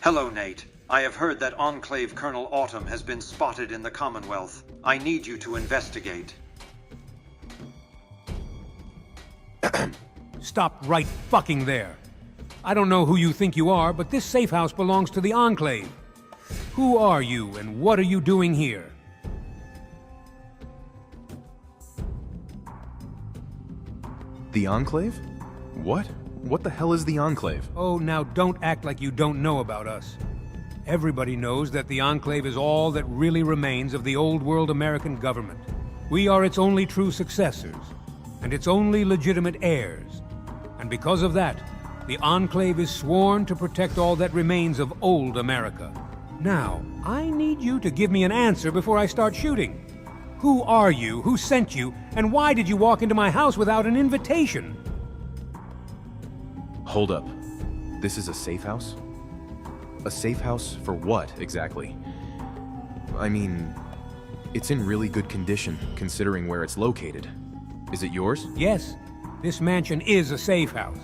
Hello, Nate. I have heard that Enclave Colonel Autumn has been spotted in the Commonwealth. I need you to investigate. Stop right fucking there. I don't know who you think you are, but this safe house belongs to the Enclave. Who are you, and what are you doing here? The Enclave? What? What the hell is the Enclave? Oh, now don't act like you don't know about us. Everybody knows that the Enclave is all that really remains of the old world American government. We are its only true successors, and its only legitimate heirs. And because of that, the Enclave is sworn to protect all that remains of old America. Now, I need you to give me an answer before I start shooting. Who are you? Who sent you? And why did you walk into my house without an invitation? Hold up. This is a safe house? A safe house for what, exactly? I mean, it's in really good condition, considering where it's located. Is it yours? Yes, this mansion is a safe house.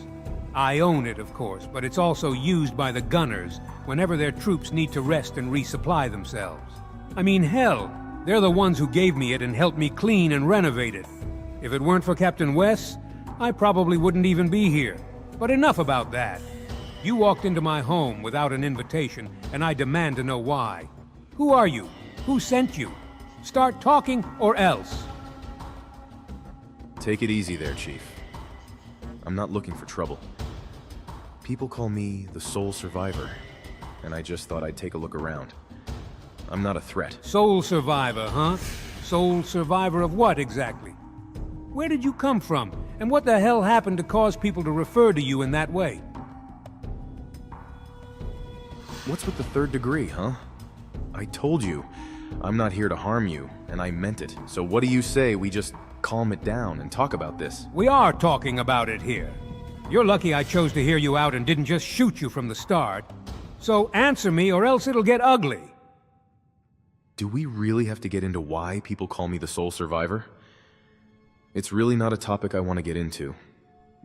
I own it, of course, but it's also used by the gunners whenever their troops need to rest and resupply themselves. I mean, hell, they're the ones who gave me it and helped me clean and renovate it. If it weren't for Captain West, I probably wouldn't even be here. But enough about that. You walked into my home without an invitation, and I demand to know why. Who are you? Who sent you? Start talking, or else. Take it easy there, Chief. I'm not looking for trouble. People call me the sole survivor, and I just thought I'd take a look around. I'm not a threat. Sole survivor, huh? Sole survivor of what, exactly? Where did you come from, and what the hell happened to cause people to refer to you in that way? What's with the third degree, huh? I told you, I'm not here to harm you, and I meant it. So what do you say we just calm it down and talk about this? We are talking about it here. You're lucky I chose to hear you out and didn't just shoot you from the start. So answer me, or else it'll get ugly. Do we really have to get into why people call me the sole survivor? It's really not a topic I want to get into,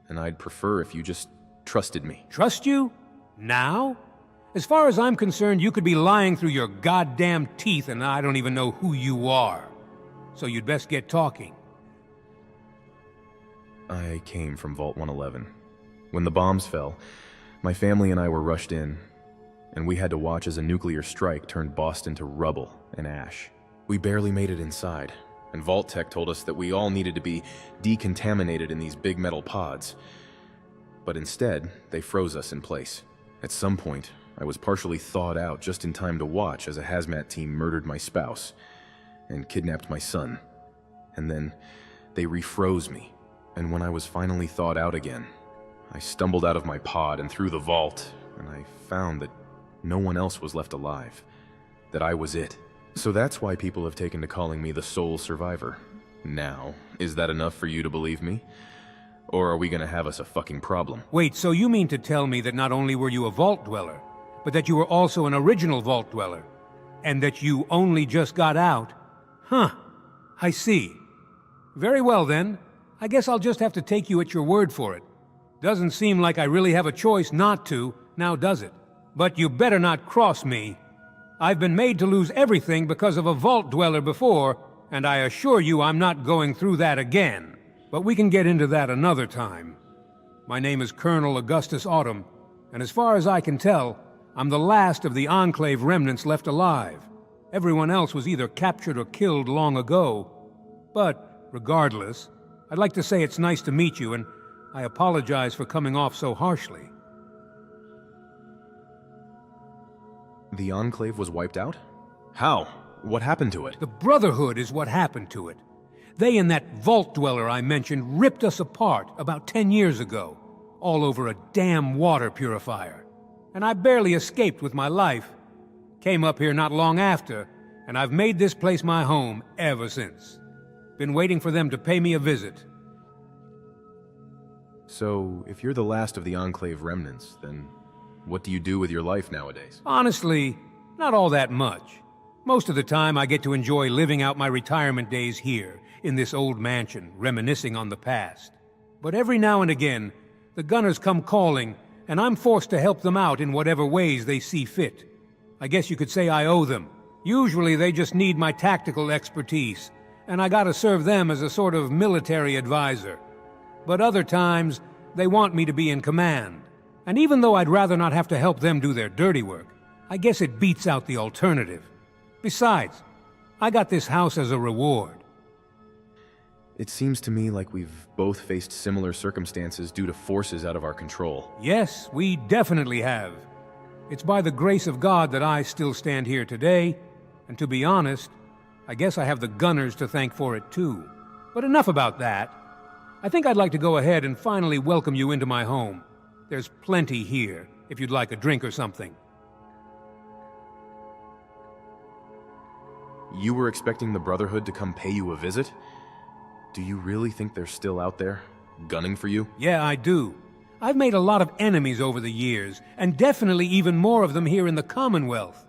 and I'd prefer if you just trusted me. Trust you? Now? As far as I'm concerned, you could be lying through your goddamn teeth and I don't even know who you are. So you'd best get talking. I came from Vault 111. When the bombs fell, my family and I were rushed in, and we had to watch as a nuclear strike turned Boston to rubble and ash. We barely made it inside, and Vault Tech told us that we all needed to be decontaminated in these big metal pods. But instead, they froze us in place. At some point, I was partially thawed out just in time to watch as a hazmat team murdered my spouse and kidnapped my son. And then they refroze me. And when I was finally thawed out again, I stumbled out of my pod and through the vault, and I found that no one else was left alive. That I was it. So that's why people have taken to calling me the sole survivor. Now, is that enough for you to believe me? Or are we gonna have us a fucking problem? Wait, so you mean to tell me that not only were you a vault dweller, but that you were also an original vault dweller, and that you only just got out? Huh, I see. Very well then, I guess I'll just have to take you at your word for it. Doesn't seem like I really have a choice not to, now does it? But you better not cross me. I've been made to lose everything because of a vault dweller before, and I assure you I'm not going through that again. But we can get into that another time. My name is Colonel Augustus Autumn, and as far as I can tell, I'm the last of the Enclave remnants left alive. Everyone else was either captured or killed long ago. But, regardless, I'd like to say it's nice to meet you, and I apologize for coming off so harshly. The Enclave was wiped out? How? What happened to it? The Brotherhood is what happened to it. They and that vault dweller I mentioned ripped us apart about 10 years ago, all over a damn water purifier. And I barely escaped with my life. Came up here not long after, and I've made this place my home ever since. Been waiting for them to pay me a visit. So, if you're the last of the Enclave remnants, then what do you do with your life nowadays? Honestly, not all that much. Most of the time I get to enjoy living out my retirement days here, in this old mansion, reminiscing on the past. But every now and again, the gunners come calling, and I'm forced to help them out in whatever ways they see fit. I guess you could say I owe them. Usually they just need my tactical expertise, and I gotta serve them as a sort of military advisor. But other times, they want me to be in command. And even though I'd rather not have to help them do their dirty work, I guess it beats out the alternative. Besides, I got this house as a reward. It seems to me like we've both faced similar circumstances due to forces out of our control. Yes, we definitely have. It's by the grace of God that I still stand here today, and to be honest, I guess I have the gunners to thank for it too. But enough about that. I think I'd like to go ahead and finally welcome you into my home. There's plenty here, if you'd like a drink or something. You were expecting the Brotherhood to come pay you a visit? Do you really think they're still out there, gunning for you? Yeah, I do. I've made a lot of enemies over the years, and definitely even more of them here in the Commonwealth.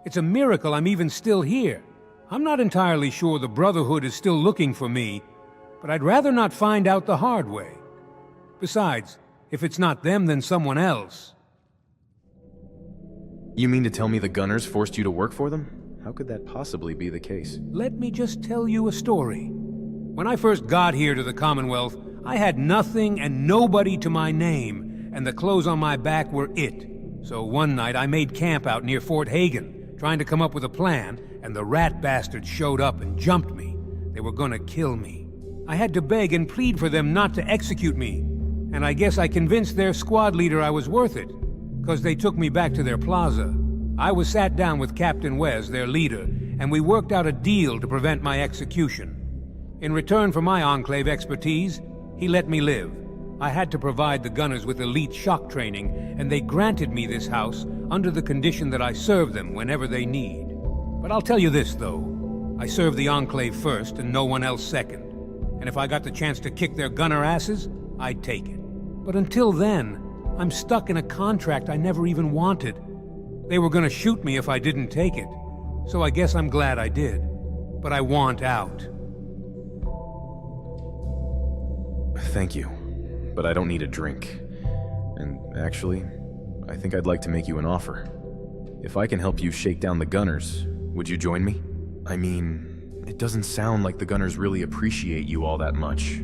It's a miracle I'm even still here. I'm not entirely sure the Brotherhood is still looking for me, but I'd rather not find out the hard way. Besides, if it's not them, then someone else. You mean to tell me the gunners forced you to work for them? How could that possibly be the case? Let me just tell you a story. When I first got here to the Commonwealth, I had nothing and nobody to my name, and the clothes on my back were it. So one night I made camp out near Fort Hagen, trying to come up with a plan, and the rat bastards showed up and jumped me. They were gonna kill me. I had to beg and plead for them not to execute me, and I guess I convinced their squad leader I was worth it, 'cause they took me back to their plaza. I was sat down with Captain Wes, their leader, and we worked out a deal to prevent my execution. In return for my Enclave expertise, he let me live. I had to provide the gunners with elite shock training, and they granted me this house under the condition that I serve them whenever they need. But I'll tell you this, though. I serve the Enclave first and no one else second. And if I got the chance to kick their gunner asses, I'd take it. But until then, I'm stuck in a contract I never even wanted. They were gonna shoot me if I didn't take it. So I guess I'm glad I did. But I want out. Thank you, but I don't need a drink. And actually, I think I'd like to make you an offer. If I can help you shake down the gunners, would you join me? I mean, it doesn't sound like the gunners really appreciate you all that much.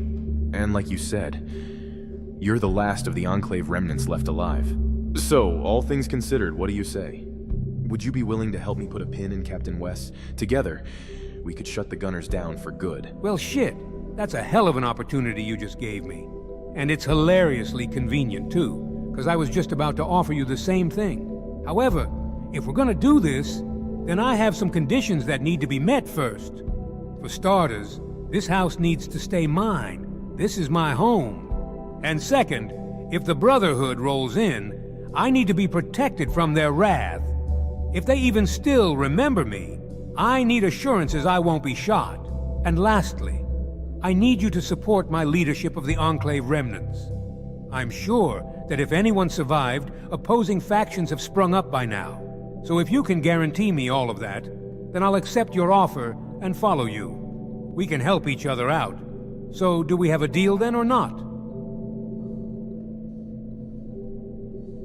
And like you said, you're the last of the Enclave remnants left alive. So, all things considered, what do you say? Would you be willing to help me put a pin in Captain Wes? Together, we could shut the gunners down for good. Well, shit. That's a hell of an opportunity you just gave me. And it's hilariously convenient, too, because I was just about to offer you the same thing. However, if we're gonna do this, then I have some conditions that need to be met first. For starters, this house needs to stay mine. This is my home. And second, if the Brotherhood rolls in, I need to be protected from their wrath. If they even still remember me, I need assurances I won't be shot. And lastly, I need you to support my leadership of the Enclave remnants. I'm sure that if anyone survived, opposing factions have sprung up by now. So if you can guarantee me all of that, then I'll accept your offer and follow you. We can help each other out. So do we have a deal then or not?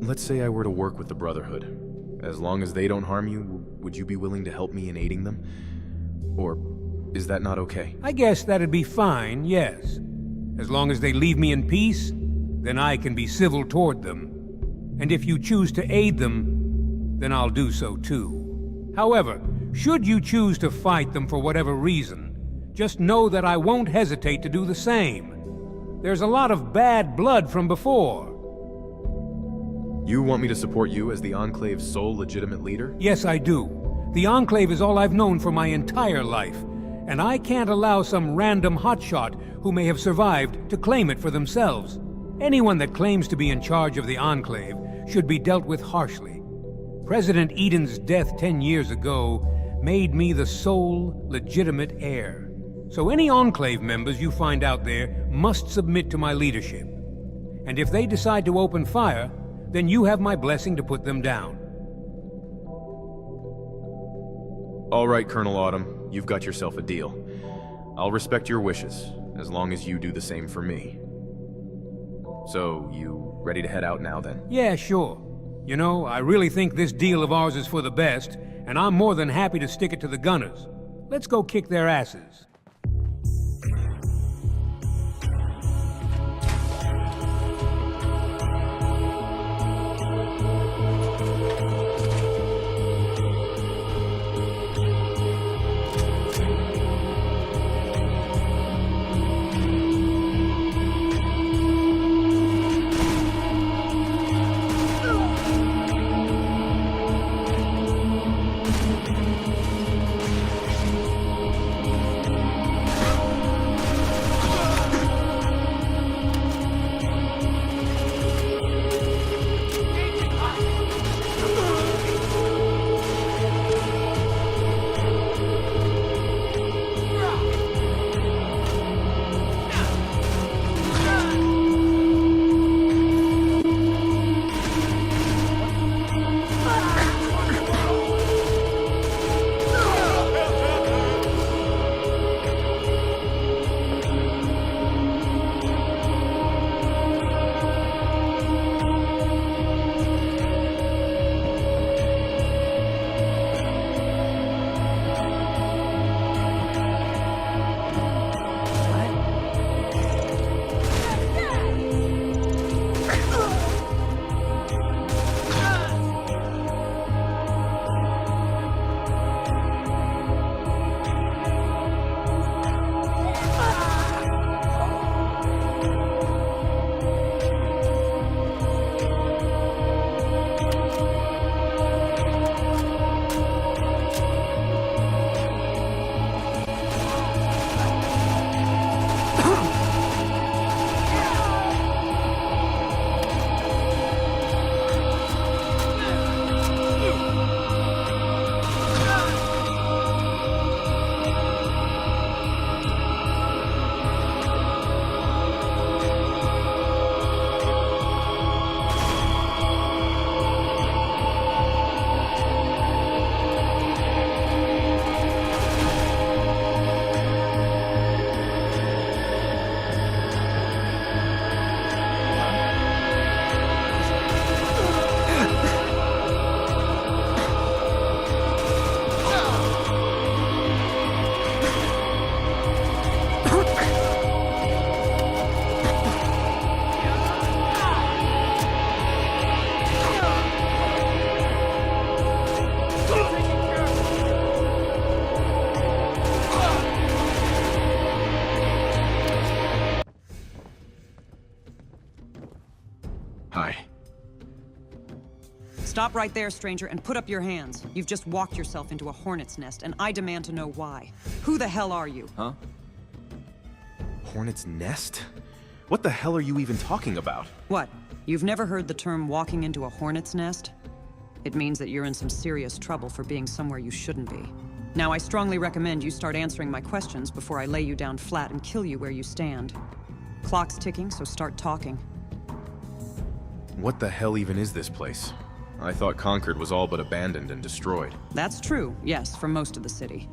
Let's say I were to work with the Brotherhood. As long as they don't harm you, would you be willing to help me in aiding them? Or is that not okay? I guess that'd be fine, yes. As long as they leave me in peace, then I can be civil toward them. And if you choose to aid them, then I'll do so too. However, should you choose to fight them for whatever reason, just know that I won't hesitate to do the same. There's a lot of bad blood from before. You want me to support you as the Enclave's sole legitimate leader? Yes, I do. The Enclave is all I've known for my entire life, and I can't allow some random hotshot who may have survived to claim it for themselves. Anyone that claims to be in charge of the Enclave should be dealt with harshly. President Eden's death 10 years ago made me the sole legitimate heir. So any Enclave members you find out there must submit to my leadership. And if they decide to open fire, then you have my blessing to put them down. All right, Colonel Autumn, you've got yourself a deal. I'll respect your wishes, as long as you do the same for me. So, you ready to head out now then? Yeah, sure. You know, I really think this deal of ours is for the best, and I'm more than happy to stick it to the Gunners. Let's go kick their asses. Stop right there, stranger, and put up your hands. You've just walked yourself into a hornet's nest, and I demand to know why. Who the hell are you? Huh? Hornet's nest? What the hell are you even talking about? What? You've never heard the term walking into a hornet's nest? It means that you're in some serious trouble for being somewhere you shouldn't be. Now, I strongly recommend you start answering my questions before I lay you down flat and kill you where you stand. Clock's ticking, so start talking. What the hell even is this place? I thought Concord was all but abandoned and destroyed. That's true, yes, for most of the city.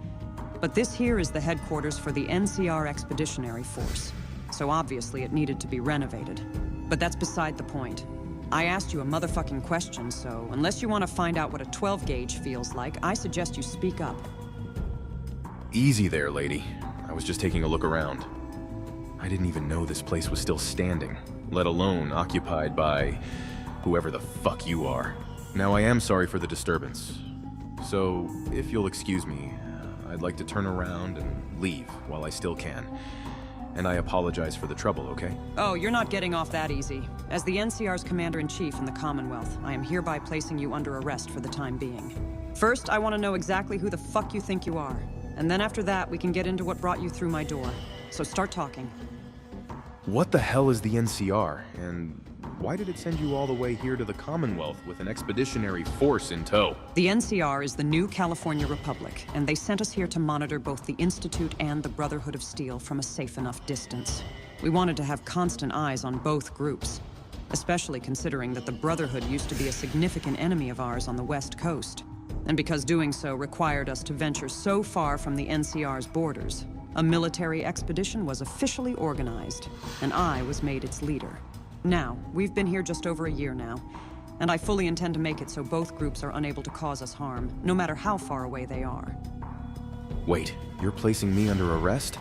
But this here is the headquarters for the NCR Expeditionary Force, so obviously it needed to be renovated. But that's beside the point. I asked you a motherfucking question, so unless you want to find out what a 12-gauge feels like, I suggest you speak up. Easy there, lady. I was just taking a look around. I didn't even know this place was still standing, let alone occupied by whoever the fuck you are. Now, I am sorry for the disturbance. So, if you'll excuse me, I'd like to turn around and leave while I still can. And I apologize for the trouble, okay? Oh, you're not getting off that easy. As the NCR's Commander-in-Chief in the Commonwealth, I am hereby placing you under arrest for the time being. First, I want to know exactly who the fuck you think you are. And then after that, we can get into what brought you through my door. So start talking. What the hell is the NCR? And why did it send you all the way here to the Commonwealth with an expeditionary force in tow? The NCR is the new California Republic, and they sent us here to monitor both the Institute and the Brotherhood of Steel from a safe enough distance. We wanted to have constant eyes on both groups, especially considering that the Brotherhood used to be a significant enemy of ours on the West Coast. And because doing so required us to venture so far from the NCR's borders, a military expedition was officially organized, and I was made its leader. Now, we've been here just over a year now, and I fully intend to make it so both groups are unable to cause us harm, no matter how far away they are. Wait, you're placing me under arrest?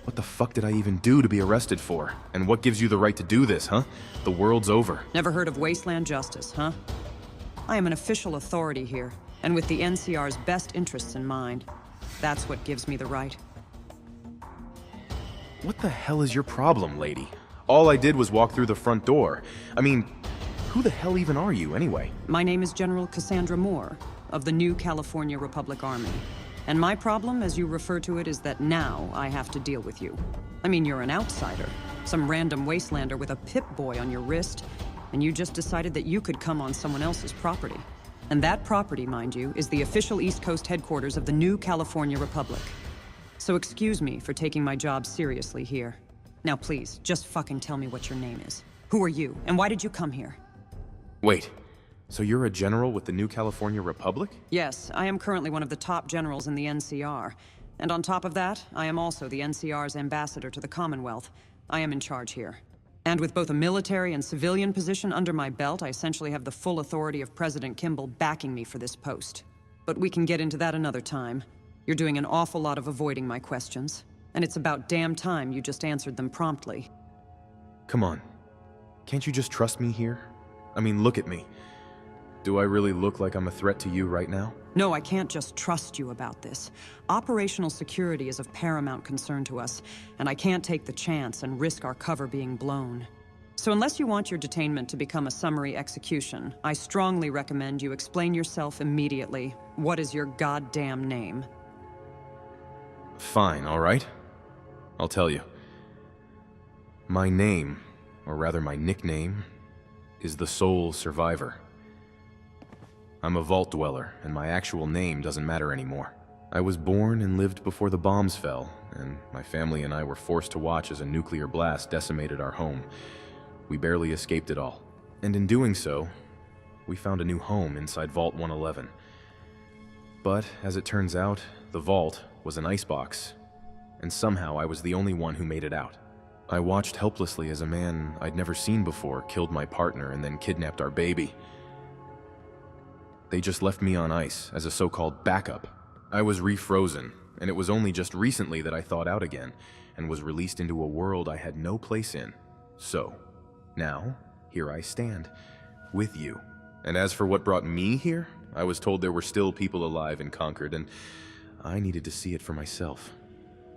What the fuck did I even do to be arrested for? And what gives you the right to do this, huh? The world's over. Never heard of wasteland justice, huh? I am an official authority here, and with the NCR's best interests in mind. That's what gives me the right. What the hell is your problem, lady? All I did was walk through the front door. I mean, who the hell even are you, anyway? My name is General Cassandra Moore, of the New California Republic Army. And my problem, as you refer to it, is that now I have to deal with you. I mean, you're an outsider. Some random wastelander with a Pip-Boy on your wrist, and you just decided that you could come on someone else's property. And that property, mind you, is the official East Coast headquarters of the New California Republic. So excuse me for taking my job seriously here. Now please, just fucking tell me what your name is. Who are you, and why did you come here? Wait, so you're a general with the New California Republic? Yes, I am currently one of the top generals in the NCR. And on top of that, I am also the NCR's ambassador to the Commonwealth. I am in charge here. And with both a military and civilian position under my belt, I essentially have the full authority of President Kimball backing me for this post. But we can get into that another time. You're doing an awful lot of avoiding my questions. And it's about damn time you just answered them promptly. Come on. Can't you just trust me here? I mean, look at me. Do I really look like I'm a threat to you right now? No, I can't just trust you about this. Operational security is of paramount concern to us, and I can't take the chance and risk our cover being blown. So unless you want your detainment to become a summary execution, I strongly recommend you explain yourself immediately. What is your goddamn name? Fine, all right? I'll tell you. My name, or rather my nickname, is the Sole Survivor. I'm a vault dweller, and my actual name doesn't matter anymore. I was born and lived before the bombs fell, and my family and I were forced to watch as a nuclear blast decimated our home. We barely escaped it all. And in doing so, we found a new home inside Vault 111. But, as it turns out, the vault was an icebox, and somehow I was the only one who made it out. I watched helplessly as a man I'd never seen before killed my partner and then kidnapped our baby. They just left me on ice as a so-called backup. I was refrozen, and it was only just recently that I thawed out again and was released into a world I had no place in. So, now, here I stand, with you. And as for what brought me here, I was told there were still people alive in Concord, and I needed to see it for myself.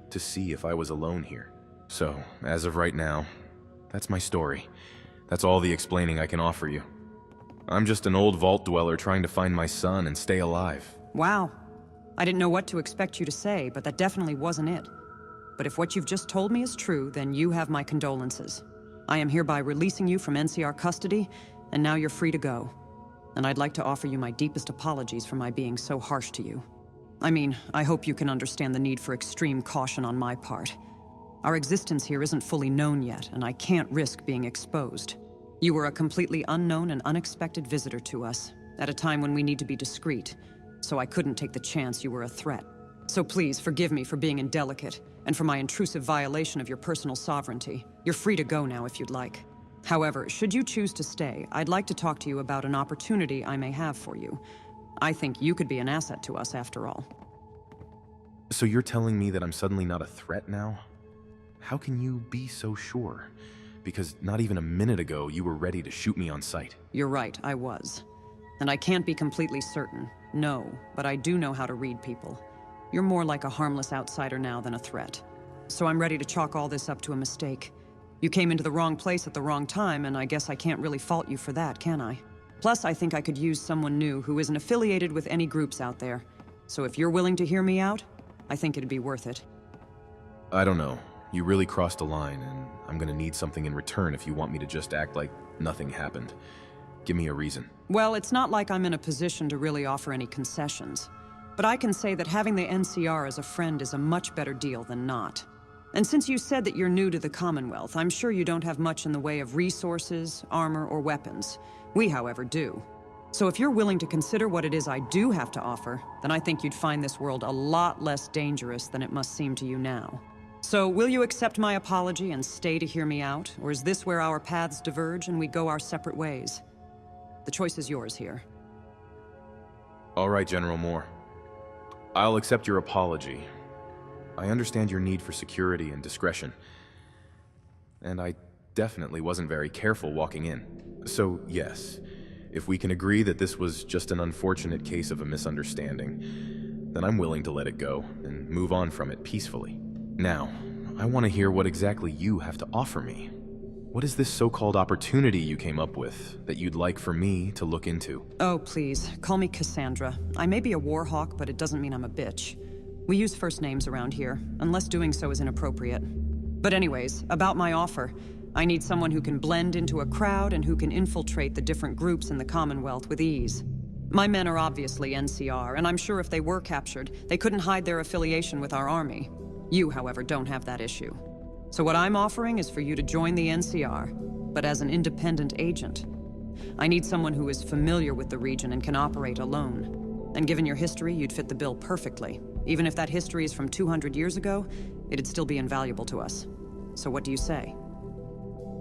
To see if I was alone here. So, as of right now, that's my story. That's all the explaining I can offer you. I'm just an old vault dweller trying to find my son and stay alive. Wow. I didn't know what to expect you to say, but that definitely wasn't it. But if what you've just told me is true, then you have my condolences. I am hereby releasing you from NCR custody, and now you're free to go. And I'd like to offer you my deepest apologies for my being so harsh to you. I mean, I hope you can understand the need for extreme caution on my part. Our existence here isn't fully known yet, and I can't risk being exposed. You were a completely unknown and unexpected visitor to us, at a time when we need to be discreet, so I couldn't take the chance you were a threat. So please forgive me for being indelicate, and for my intrusive violation of your personal sovereignty. You're free to go now if you'd like. However, should you choose to stay, I'd like to talk to you about an opportunity I may have for you. I think you could be an asset to us after all. So you're telling me that I'm suddenly not a threat now? How can you be so sure? Because not even a minute ago, you were ready to shoot me on sight. You're right, I was. And I can't be completely certain, no, but I do know how to read people. You're more like a harmless outsider now than a threat. So I'm ready to chalk all this up to a mistake. You came into the wrong place at the wrong time, and I guess I can't really fault you for that, can I? Plus, I think I could use someone new who isn't affiliated with any groups out there. So if you're willing to hear me out, I think it'd be worth it. I don't know. You really crossed a line, and I'm gonna need something in return if you want me to just act like nothing happened. Give me a reason. Well, it's not like I'm in a position to really offer any concessions. But I can say that having the NCR as a friend is a much better deal than not. And since you said that you're new to the Commonwealth, I'm sure you don't have much in the way of resources, armor, or weapons. We, however, do. So if you're willing to consider what it is I do have to offer, then I think you'd find this world a lot less dangerous than it must seem to you now. So, will you accept my apology and stay to hear me out? Or is this where our paths diverge and we go our separate ways? The choice is yours here. All right, General Moore. I'll accept your apology. I understand your need for security and discretion. And I definitely wasn't very careful walking in. So, yes, if we can agree that this was just an unfortunate case of a misunderstanding, then I'm willing to let it go and move on from it peacefully. Now, I want to hear what exactly you have to offer me. What is this so-called opportunity you came up with that you'd like for me to look into? Oh, please, call me Cassandra. I may be a warhawk, but it doesn't mean I'm a bitch. We use first names around here, unless doing so is inappropriate. But anyways, about my offer. I need someone who can blend into a crowd and who can infiltrate the different groups in the Commonwealth with ease. My men are obviously NCR, and I'm sure if they were captured, they couldn't hide their affiliation with our army. You, however, don't have that issue. So what I'm offering is for you to join the NCR, but as an independent agent. I need someone who is familiar with the region and can operate alone. And given your history, you'd fit the bill perfectly. Even if that history is from 200 years ago, it'd still be invaluable to us. So what do you say?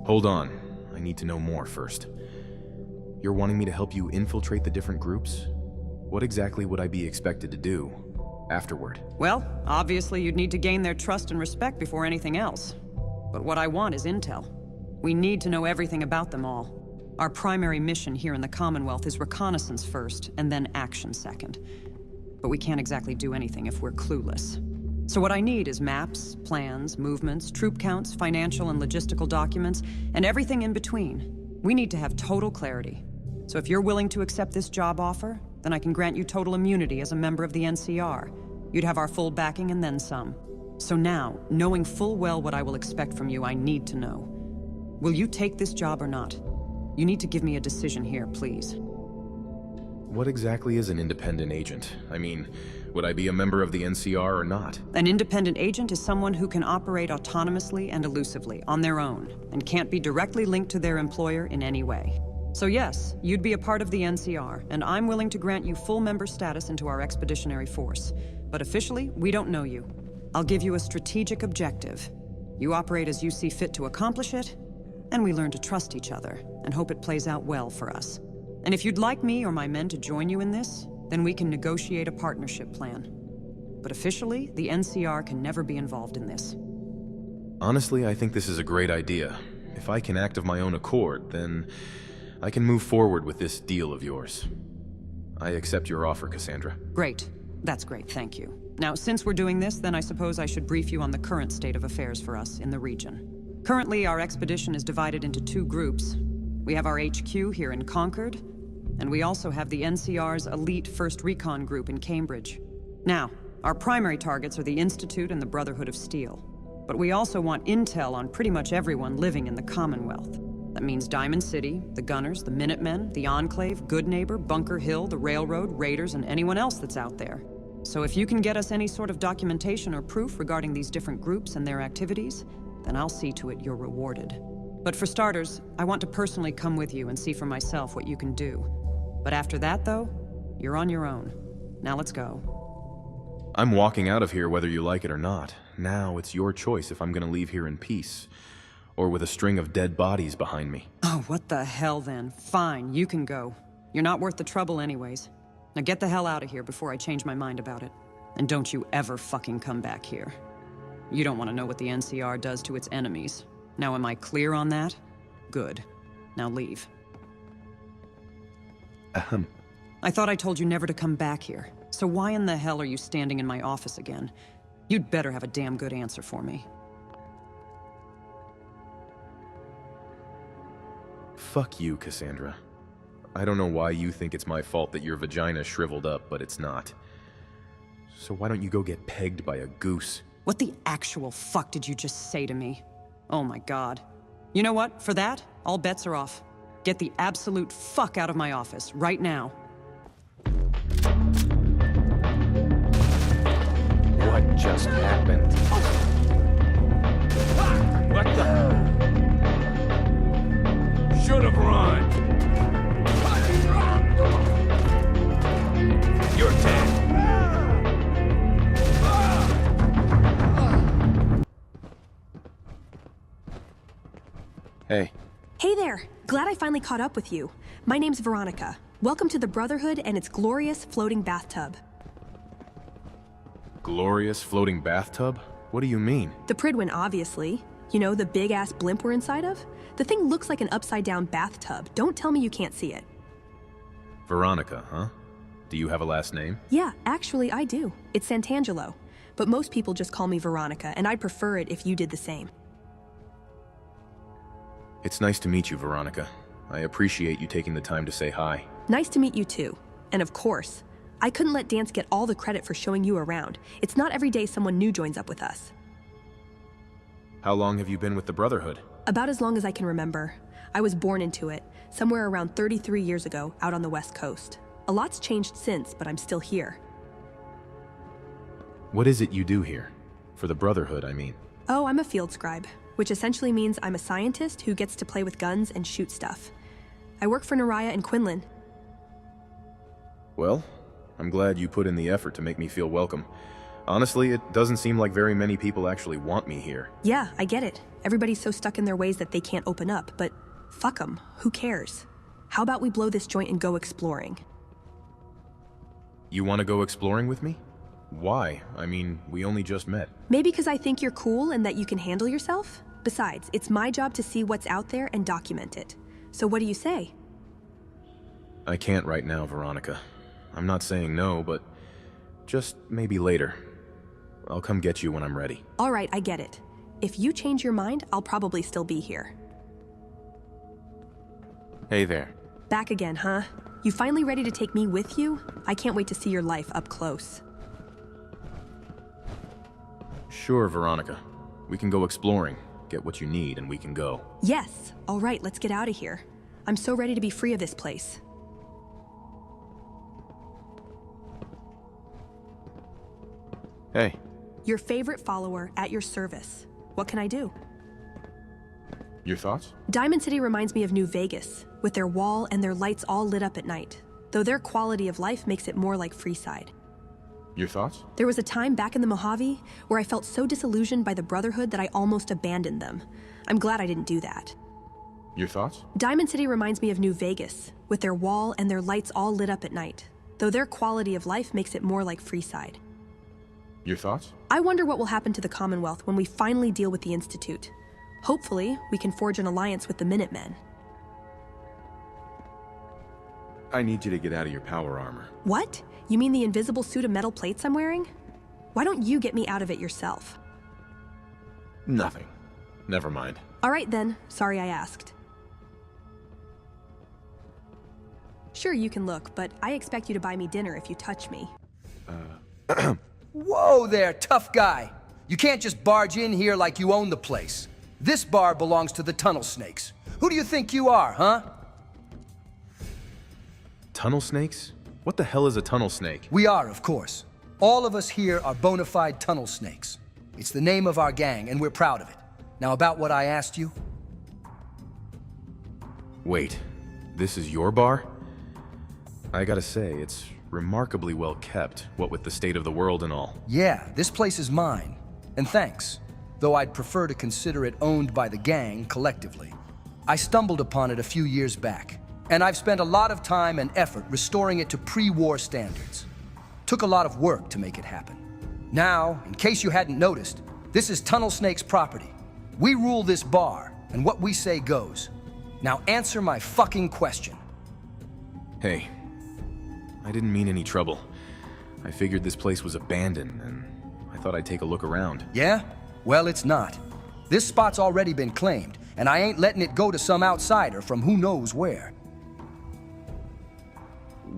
Hold on. I need to know more first. You're wanting me to help you infiltrate the different groups? What exactly would I be expected to do afterward? Well, obviously you'd need to gain their trust and respect before anything else. But what I want is intel. We need to know everything about them all. Our primary mission here in the Commonwealth is reconnaissance first, and then action second. But we can't exactly do anything if we're clueless. So what I need is maps, plans, movements, troop counts, financial and logistical documents, and everything in between. We need to have total clarity. So if you're willing to accept this job offer, then I can grant you total immunity as a member of the NCR. You'd have our full backing and then some. So now, knowing full well what I will expect from you, I need to know. Will you take this job or not? You need to give me a decision here, please. What exactly is an independent agent? I mean, would I be a member of the NCR or not? An independent agent is someone who can operate autonomously and elusively, on their own, and can't be directly linked to their employer in any way. So yes, you'd be a part of the NCR, and I'm willing to grant you full member status into our expeditionary force. But officially, we don't know you. I'll give you a strategic objective. You operate as you see fit to accomplish it, and we learn to trust each other, and hope it plays out well for us. And if you'd like me or my men to join you in this, then we can negotiate a partnership plan. But officially, the NCR can never be involved in this. Honestly, I think this is a great idea. If I can act of my own accord, then I can move forward with this deal of yours. I accept your offer, Cassandra. Great. That's great, thank you. Now, since we're doing this, then I suppose I should brief you on the current state of affairs for us in the region. Currently, our expedition is divided into two groups. We have our HQ here in Concord, and we also have the NCR's elite 1st Recon Group in Cambridge. Now, our primary targets are the Institute and the Brotherhood of Steel. But we also want intel on pretty much everyone living in the Commonwealth. That means Diamond City, the Gunners, the Minutemen, the Enclave, Good Neighbor, Bunker Hill, the Railroad, Raiders, and anyone else that's out there. So if you can get us any sort of documentation or proof regarding these different groups and their activities, then I'll see to it you're rewarded. But for starters, I want to personally come with you and see for myself what you can do. But after that, though, you're on your own. Now let's go. I'm walking out of here whether you like it or not. Now it's your choice if I'm gonna leave here in peace, or with a string of dead bodies behind me. Oh, what the hell then? Fine, you can go. You're not worth the trouble anyways. Now get the hell out of here before I change my mind about it. And don't you ever fucking come back here. You don't want to know what the NCR does to its enemies. Now am I clear on that? Good. Now leave. I thought I told you never to come back here. So why in the hell are you standing in my office again? You'd better have a damn good answer for me. Fuck you, Cassandra. I don't know why you think it's my fault that your vagina's shriveled up, but it's not. So why don't you go get pegged by a goose? What the actual fuck did you just say to me? Oh my god. You know what? For that, all bets are off. Get the absolute fuck out of my office, right now. What just happened? What the? Should have run. You're dead. Hey. Hey there! Glad I finally caught up with you. My name's Veronica. Welcome to the Brotherhood and its glorious floating bathtub. Glorious floating bathtub? What do you mean? The Pridwin, obviously. You know, the big-ass blimp we're inside of? The thing looks like an upside-down bathtub. Don't tell me you can't see it. Veronica, huh? Do you have a last name? Yeah, actually, I do. It's Santangelo. But most people just call me Veronica, and I'd prefer it if you did the same. It's nice to meet you, Veronica. I appreciate you taking the time to say hi. Nice to meet you too. And of course, I couldn't let Dance get all the credit for showing you around. It's not every day someone new joins up with us. How long have you been with the Brotherhood? About as long as I can remember. I was born into it, somewhere around 33 years ago, out on the West Coast. A lot's changed since, but I'm still here. What is it you do here? For the Brotherhood, I mean. Oh, I'm a field scribe, which essentially means I'm a scientist who gets to play with guns and shoot stuff. I work for Naraya and Quinlan. Well, I'm glad you put in the effort to make me feel welcome. Honestly, it doesn't seem like very many people actually want me here. Yeah, I get it. Everybody's so stuck in their ways that they can't open up, but fuck them. Who cares? How about we blow this joint and go exploring? You want to go exploring with me? Why? I mean, we only just met. Maybe because I think you're cool and that you can handle yourself? Besides, it's my job to see what's out there and document it. So what do you say? I can't right now, Veronica. I'm not saying no, but just maybe later. I'll come get you when I'm ready. All right, I get it. If you change your mind, I'll probably still be here. Hey there. Back again, huh? You finally ready to take me with you? I can't wait to see your life up close. Sure, Veronica. We can go exploring, get what you need, and we can go. Yes! All right, let's get out of here. I'm so ready to be free of this place. Hey. Your favorite follower at your service. What can I do? Your thoughts? Diamond City reminds me of New Vegas, with their wall and their lights all lit up at night, though their quality of life makes it more like Freeside. Your thoughts? There was a time back in the Mojave where I felt so disillusioned by the Brotherhood that I almost abandoned them. I'm glad I didn't do that. Your thoughts? Diamond City reminds me of New Vegas, with their wall and their lights all lit up at night, though their quality of life makes it more like Freeside. Your thoughts? I wonder what will happen to the Commonwealth when we finally deal with the Institute. Hopefully, we can forge an alliance with the Minutemen. I need you to get out of your power armor. What? You mean the invisible suit of metal plates I'm wearing? Why don't you get me out of it yourself? Nothing. Never mind. All right then, sorry I asked. Sure, you can look, but I expect you to buy me dinner if you touch me. Whoa there, tough guy. You can't just barge in here like you own the place. This bar belongs to the Tunnel Snakes. Who do you think you are, huh? Tunnel snakes? What the hell is a tunnel snake? We are, of course. All of us here are bona fide Tunnel Snakes. It's the name of our gang, and we're proud of it. Now about what I asked you. Wait, this is your bar? I gotta say, it's remarkably well kept, what with the state of the world and all. Yeah, this place is mine. And thanks. Though I'd prefer to consider it owned by the gang collectively. I stumbled upon it a few years back, and I've spent a lot of time and effort restoring it to pre-war standards. Took a lot of work to make it happen. Now, in case you hadn't noticed, this is Tunnel Snake's property. We rule this bar, and what we say goes. Now answer my fucking question. Hey, I didn't mean any trouble. I figured this place was abandoned, and I thought I'd take a look around. Yeah? Well, it's not. This spot's already been claimed, and I ain't letting it go to some outsider from who knows where.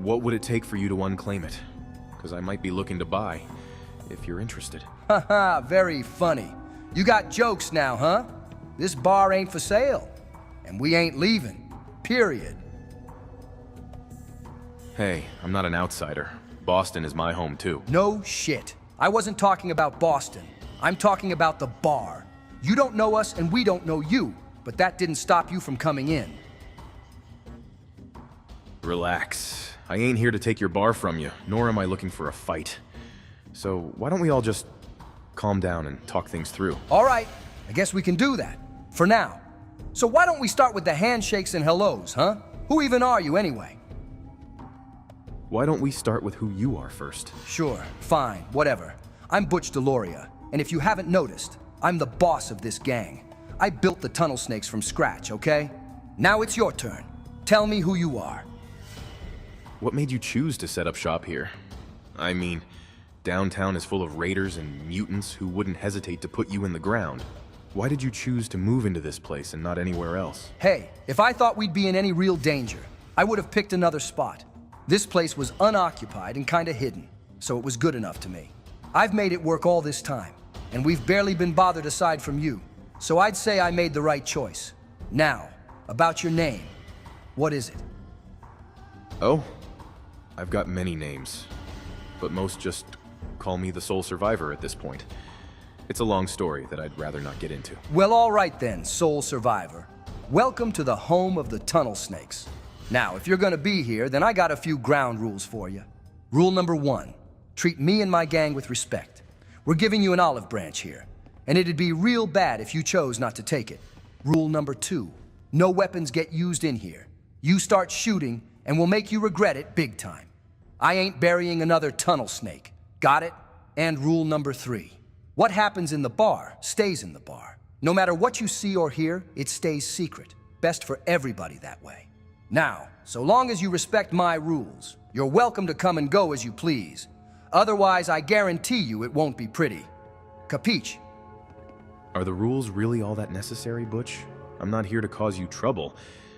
What would it take for you to unclaim it? Because I might be looking to buy, if you're interested. Haha, very funny. You got jokes now, huh? This bar ain't for sale, and we ain't leaving. Period. Hey, I'm not an outsider. Boston is my home too. No shit. I wasn't talking about Boston. I'm talking about the bar. You don't know us and we don't know you, but that didn't stop you from coming in. Relax. I ain't here to take your bar from you, nor am I looking for a fight. So why don't we all just calm down and talk things through? All right, I guess we can do that. For now. So why don't we start with the handshakes and hellos, huh? Who even are you anyway? Why don't we start with who you are first? Sure, fine, whatever. I'm Butch Deloria, and if you haven't noticed, I'm the boss of this gang. I built the tunnel snakes from scratch, okay? Now it's your turn. Tell me who you are. What made you choose to set up shop here? I mean, downtown is full of raiders and mutants who wouldn't hesitate to put you in the ground. Why did you choose to move into this place and not anywhere else? Hey, if I thought we'd be in any real danger, I would have picked another spot. This place was unoccupied and kinda hidden, so it was good enough to me. I've made it work all this time, and we've barely been bothered aside from you, so I'd say I made the right choice. Now, about your name. What is it? Oh, I've got many names, but most just call me the sole survivor at this point. It's a long story that I'd rather not get into. Well, all right then, sole survivor. Welcome to the home of the tunnel snakes. Now, if you're gonna be here, then I got a few ground rules for you. Rule number 1, treat me and my gang with respect. We're giving you an olive branch here, and it'd be real bad if you chose not to take it. Rule number 2, no weapons get used in here. You start shooting, and we'll make you regret it big time. I ain't burying another tunnel snake. Got it? And rule number 3, what happens in the bar stays in the bar. No matter what you see or hear, it stays secret. Best for everybody that way. Now, so long as you respect my rules, you're welcome to come and go as you please. Otherwise, I guarantee you it won't be pretty. Capiche? Are the rules really all that necessary, Butch? I'm not here to cause you trouble,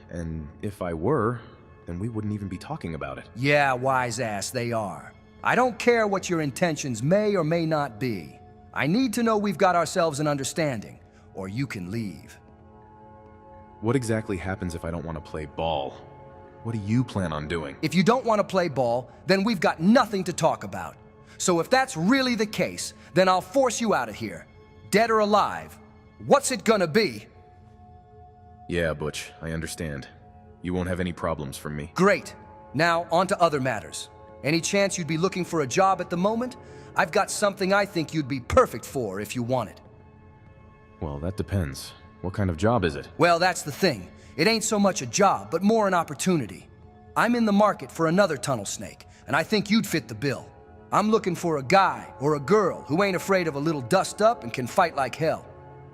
and if I were, then we wouldn't even be talking about it. Yeah, wise ass, they are. I don't care what your intentions may or may not be. I need to know we've got ourselves an understanding, or you can leave. What exactly happens if I don't want to play ball? What do you plan on doing? If you don't want to play ball, then we've got nothing to talk about. So if that's really the case, then I'll force you out of here. Dead or alive. What's it gonna be? Yeah, Butch, I understand. You won't have any problems from me. Great. Now, on to other matters. Any chance you'd be looking for a job at the moment? I've got something I think you'd be perfect for if you want it. Well, that depends. What kind of job is it? Well, that's the thing. It ain't so much a job, but more an opportunity. I'm in the market for another tunnel snake, and I think you'd fit the bill. I'm looking for a guy or a girl who ain't afraid of a little dust up and can fight like hell.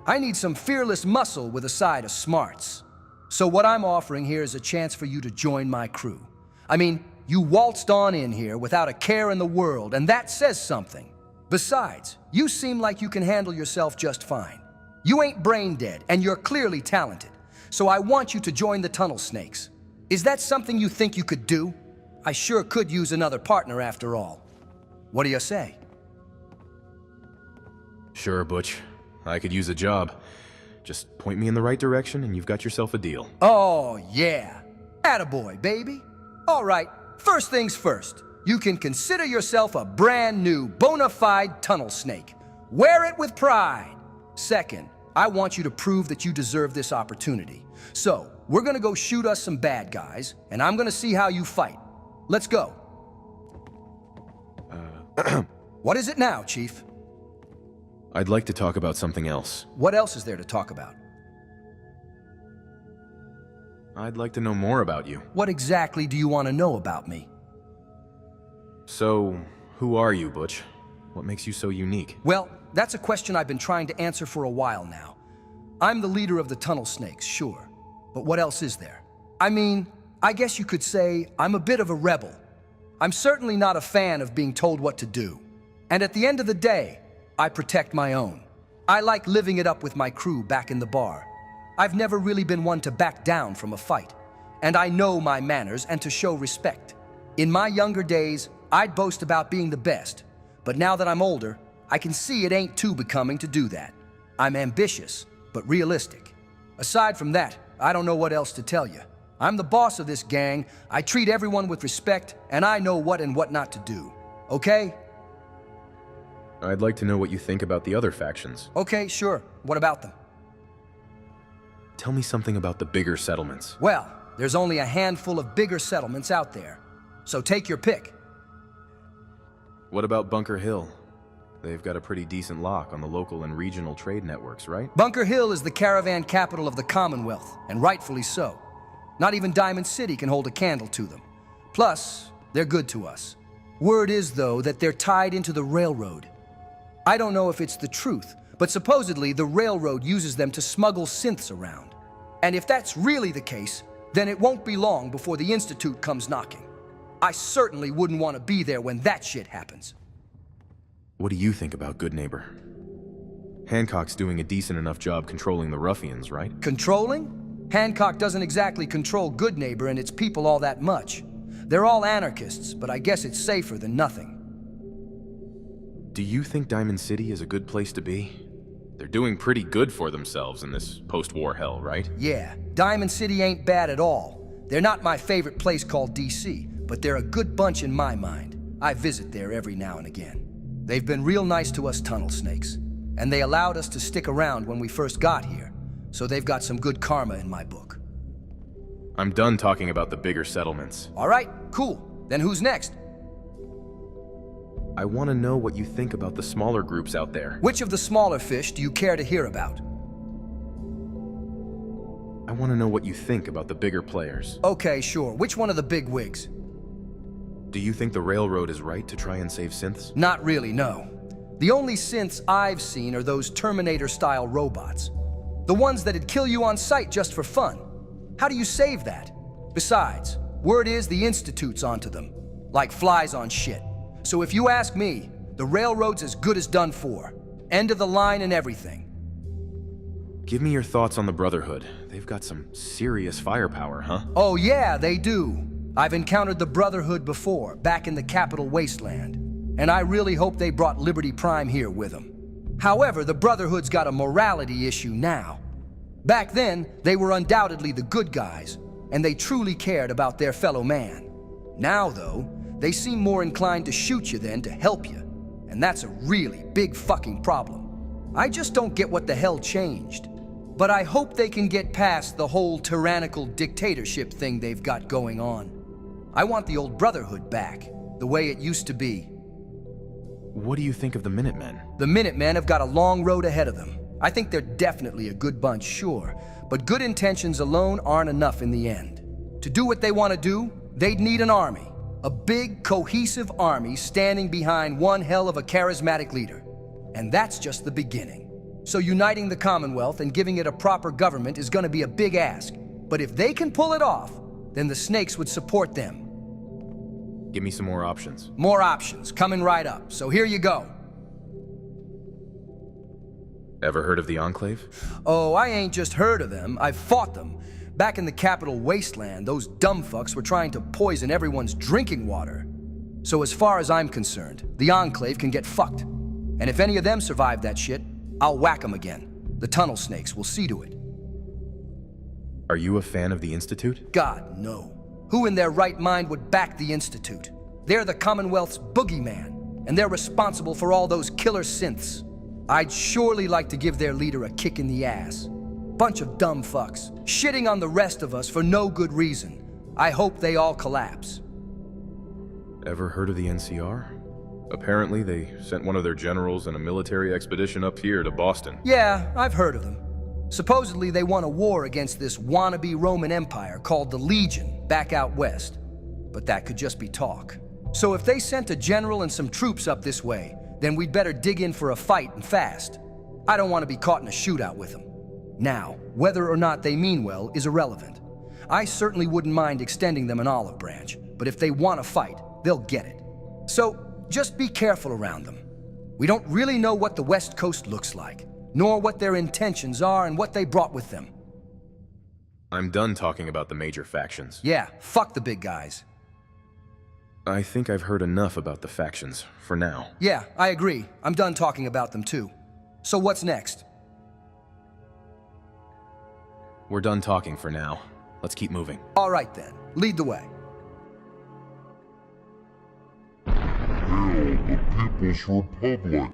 I need some fearless muscle with a side of smarts. So what I'm offering here is a chance for you to join my crew. I mean, you waltzed on in here without a care in the world, and that says something. Besides, you seem like you can handle yourself just fine. You ain't brain dead, and you're clearly talented. So I want you to join the tunnel snakes. Is that something you think you could do? I sure could use another partner after all. What do you say? Sure, Butch. I could use a job. Just point me in the right direction and you've got yourself a deal. Oh, yeah. Attaboy, baby. All right, first things first. You can consider yourself a brand new, bona fide tunnel snake. Wear it with pride. Second, I want you to prove that you deserve this opportunity. So, we're gonna go shoot us some bad guys, and I'm gonna see how you fight. Let's go. What is it now, Chief? I'd like to talk about something else. What else is there to talk about? I'd like to know more about you. What exactly do you want to know about me? So, who are you, Butch? What makes you so unique? Well, that's a question I've been trying to answer for a while now. I'm the leader of the tunnel snakes, sure. But what else is there? I mean, I guess you could say I'm a bit of a rebel. I'm certainly not a fan of being told what to do. And at the end of the day, I protect my own. I like living it up with my crew back in the bar. I've never really been one to back down from a fight. And I know my manners and to show respect. In my younger days, I'd boast about being the best. But now that I'm older, I can see it ain't too becoming to do that. I'm ambitious, but realistic. Aside from that, I don't know what else to tell you. I'm the boss of this gang, I treat everyone with respect, and I know what and what not to do. Okay? I'd like to know what you think about the other factions. Okay, sure. What about them? Tell me something about the bigger settlements. Well, there's only a handful of bigger settlements out there. So take your pick. What about Bunker Hill? They've got a pretty decent lock on the local and regional trade networks, right? Bunker Hill is the caravan capital of the Commonwealth, and rightfully so. Not even Diamond City can hold a candle to them. Plus, they're good to us. Word is, though, that they're tied into the railroad. I don't know if it's the truth, but supposedly the railroad uses them to smuggle synths around. And if that's really the case, then it won't be long before the Institute comes knocking. I certainly wouldn't want to be there when that shit happens. What do you think about Good Neighbor? Hancock's doing a decent enough job controlling the ruffians, right? Controlling? Hancock doesn't exactly control Good Neighbor and its people all that much. They're all anarchists, but I guess it's safer than nothing. Do you think Diamond City is a good place to be? They're doing pretty good for themselves in this post-war hell, right? Yeah, Diamond City ain't bad at all. They're not my favorite place called DC, but they're a good bunch in my mind. I visit there every now and again. They've been real nice to us tunnel snakes, and they allowed us to stick around when we first got here, so they've got some good karma in my book. I'm done talking about the bigger settlements. All right, cool. Then who's next? I want to know what you think about the smaller groups out there. Which of the smaller fish do you care to hear about? I want to know what you think about the bigger players. Okay, sure. Which one of the big wigs? Do you think the railroad is right to try and save synths? Not really, no. The only synths I've seen are those Terminator-style robots. The ones that'd kill you on sight just for fun. How do you save that? Besides, word is the Institute's onto them. Like flies on shit. So if you ask me, the railroad's as good as done for. End of the line and everything. Give me your thoughts on the Brotherhood. They've got some serious firepower, huh? Oh yeah, they do. I've encountered the Brotherhood before, back in the Capital Wasteland. And I really hope they brought Liberty Prime here with them. However, the Brotherhood's got a morality issue now. Back then, they were undoubtedly the good guys, and they truly cared about their fellow man. Now, though, they seem more inclined to shoot you than to help you. And that's a really big fucking problem. I just don't get what the hell changed. But I hope they can get past the whole tyrannical dictatorship thing they've got going on. I want the old Brotherhood back, the way it used to be. What do you think of the Minutemen? The Minutemen have got a long road ahead of them. I think they're definitely a good bunch, sure, but good intentions alone aren't enough in the end. To do what they want to do, they'd need an army. A big, cohesive army standing behind one hell of a charismatic leader. And that's just the beginning. So uniting the Commonwealth and giving it a proper government is going to be a big ask. But if they can pull it off, then the Snakes would support them. Give me some more options. More options, coming right up. So here you go. Ever heard of the Enclave? Oh, I ain't just heard of them. I've fought them. Back in the Capital Wasteland, those dumb fucks were trying to poison everyone's drinking water. So as far as I'm concerned, the Enclave can get fucked. And if any of them survive that shit, I'll whack them again. The Tunnel Snakes will see to it. Are you a fan of the Institute? God, no. Who in their right mind would back the Institute? They're the Commonwealth's boogeyman, and they're responsible for all those killer synths. I'd surely like to give their leader a kick in the ass. Bunch of dumb fucks, shitting on the rest of us for no good reason. I hope they all collapse. Ever heard of the NCR? Apparently, they sent one of their generals in a military expedition up here to Boston. Yeah, I've heard of them. Supposedly, they won a war against this wannabe Roman Empire called the Legion back out west. But that could just be talk. So if they sent a general and some troops up this way, then we'd better dig in for a fight and fast. I don't want to be caught in a shootout with them. Now, whether or not they mean well is irrelevant. I certainly wouldn't mind extending them an olive branch, but if they want to fight, they'll get it. So, just be careful around them. We don't really know what the West Coast looks like, nor what their intentions are and what they brought with them. I'm done talking about the major factions. Yeah, fuck the big guys. I think I've heard enough about the factions, for now. Yeah, I agree. I'm done talking about them too. So what's next? We're done talking for now. Let's keep moving. All right then, lead the way. Hail the People's Republic!